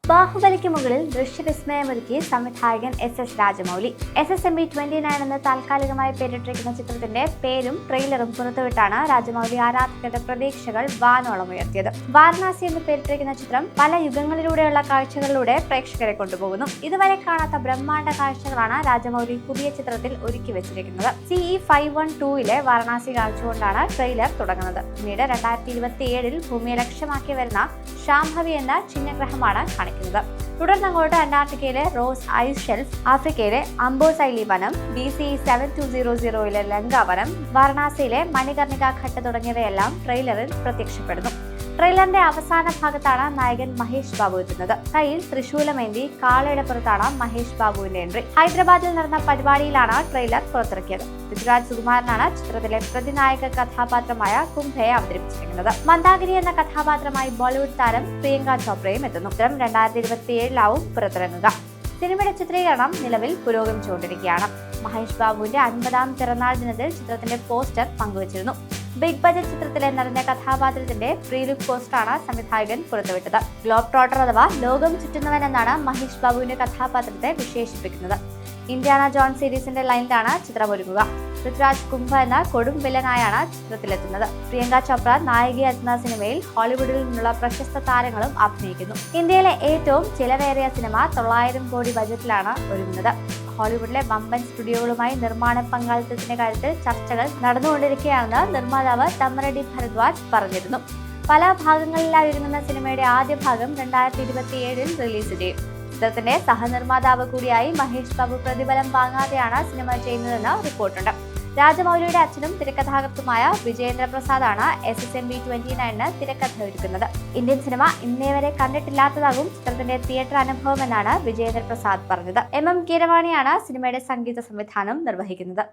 ബാഹുബലിക്ക് മുകളിൽ ദൃശ്യവിസ്മയമൊരുക്കി സംവിധായകൻ SS Rajamouli. SSMB 29 എന്ന് താൽക്കാലികമായി പേരിട്ടിരിക്കുന്ന ചിത്രത്തിന്റെ പേരും ട്രെയിലറും പുറത്തുവിട്ടാണ് രാജമൗലി ആരാധകരുടെ പ്രതീക്ഷകൾ വാനോളം ഉയർത്തിയത്. വാരണാസി എന്ന് പേരിട്ടിരിക്കുന്ന ചിത്രം പല യുഗങ്ങളിലൂടെയുള്ള കാഴ്ചകളിലൂടെ പ്രേക്ഷകരെ കൊണ്ടുപോകുന്നു. ഇതുവരെ കാണാത്ത ബ്രഹ്മാണ്ഡ കാഴ്ചകളാണ് രാജമൗലി പുതിയ ചിത്രത്തിൽ ഒരുക്കി വെച്ചിരിക്കുന്നത്. CE 512 വാരണാസി കാണിച്ചുകൊണ്ടാണ് ട്രെയിലർ തുടങ്ങുന്നത്. പിന്നീട് 2027 ഭൂമിയെ ലക്ഷ്യമാക്കി വരുന്ന ശാംഭവി എന്ന ചിഹ്നഗ്രഹമാണ് കാണിക്കുന്നത്. തുടർന്ന് അങ്ങോട്ട് അന്റാർട്ടിക്കയിലെ റോസ് ഐസ് ഷെൽഫ്, ആഫ്രിക്കയിലെ അംബോസൈലി വനം, BCE 7200 ലങ്ക വനം, വാരണാസിയിലെ മണികർണിക ഘട്ട് തുടങ്ങിയവയെല്ലാം ട്രെയിലറിൽ പ്രത്യക്ഷപ്പെടുന്നു. ട്രെയിലറിന്റെ അവസാന ഭാഗത്താണ് നായകൻ മഹേഷ് ബാബു എത്തുന്നത്. കയ്യിൽ തൃശൂലമേന്തി കാളയുടെ പുറത്താണ് മഹേഷ് ബാബുവിന്റെ എൻട്രി. ഹൈദരാബാദിൽ നടന്ന പരിപാടിയിലാണ് ട്രെയിലർ പുറത്തിറക്കിയത്. പൃഥ്വിരാജ് സുകുമാരനാണ് ചിത്രത്തിലെ പ്രതിനായക കഥാപാത്രമായ കുംഭയെ അവതരിപ്പിച്ചിരിക്കുന്നത്. മന്ദാകിനി എന്ന കഥാപാത്രമായി ബോളിവുഡ് താരം പ്രിയങ്ക ചോപ്രയും എത്തുന്നു. ചിത്രം 2027 പുറത്തിറങ്ങുക. സിനിമയുടെ ചിത്രീകരണം നിലവിൽ പുരോഗമിച്ചുകൊണ്ടിരിക്കുകയാണ്. മഹേഷ് ബാബുവിന്റെ 50ാം പിറന്നാൾ ദിനത്തിൽ ചിത്രത്തിന്റെ പോസ്റ്റർ പങ്കുവച്ചിരുന്നു. ബിഗ് ബജറ്റ് ചിത്രത്തിലെ നിറഞ്ഞ കഥാപാത്രത്തിന്റെ പ്രീ ലുക്ക് പോസ്റ്ററാണ് സംവിധായകൻ പുറത്തുവിട്ടത്. ഗ്ലോബ് ട്രോട്ടർ അഥവാ ലോകം ചുറ്റുന്നവൻ എന്നാണ് മഹേഷ് ബാബുവിന്റെ കഥാപാത്രത്തെ വിശേഷിപ്പിക്കുന്നത്. ഇന്ത്യാന ജോൺ സീരീസിന്റെ ലൈനിലാണ് ചിത്രം ഒരുങ്ങുക. പൃഥ്വിരാജ് കുംഭ എന്ന കൊടും വില്ലനായാണ് ചിത്രത്തിലെത്തുന്നത്. പ്രിയങ്ക ചോപ്ര നായികയെത്തുന്ന സിനിമയിൽ ഹോളിവുഡിൽ നിന്നുള്ള പ്രശസ്ത താരങ്ങളും അഭിനയിക്കുന്നു. ഇന്ത്യയിലെ ഏറ്റവും ചിലവേറിയ സിനിമ 900 കോടി ബജറ്റിലാണ് ഒരുങ്ങുന്നത്. ഹോളിവുഡിലെ വമ്പൻ സ്റ്റുഡിയോകളുമായി നിർമ്മാണ പങ്കാളിത്തത്തിന്റെ കാര്യത്തിൽ ചർച്ചകൾ നടന്നുകൊണ്ടിരിക്കുകയാണെന്ന് നിർമ്മാതാവ് തമ്മരടി ഭരദ്വാജ് പറഞ്ഞിരുന്നു. പല ഭാഗങ്ങളിലായി ഒരുങ്ങുന്ന സിനിമയുടെ ആദ്യ ഭാഗം 2027 റിലീസ് ചെയ്യും. ചിത്രത്തിന്റെ സഹനിർമ്മാതാവ് കൂടിയായി മഹേഷ് ബാബു പ്രതിഫലം വാങ്ങാതെയാണ് സിനിമ ചെയ്യുന്നതെന്ന് റിപ്പോർട്ടുണ്ട്. രാജമൗലിയുടെ അച്ഛനും തിരക്കഥാകൃത്തുമായ വിജയേന്ദ്ര പ്രസാദാണ് SSMB 29 തിരക്കഥ ഒരുക്കുന്നത്. ഇന്ത്യൻ സിനിമ ഇന്നേവരെ കണ്ടിട്ടില്ലാത്തതാകും ചിത്രത്തിന്റെ തിയേറ്റർ അനുഭവം എന്നാണ് വിജയേന്ദ്ര പ്രസാദ് പറഞ്ഞത്. MM കീരവാണിയാണ് സിനിമയുടെ സംഗീത സംവിധാനം നിർവഹിക്കുന്നത്.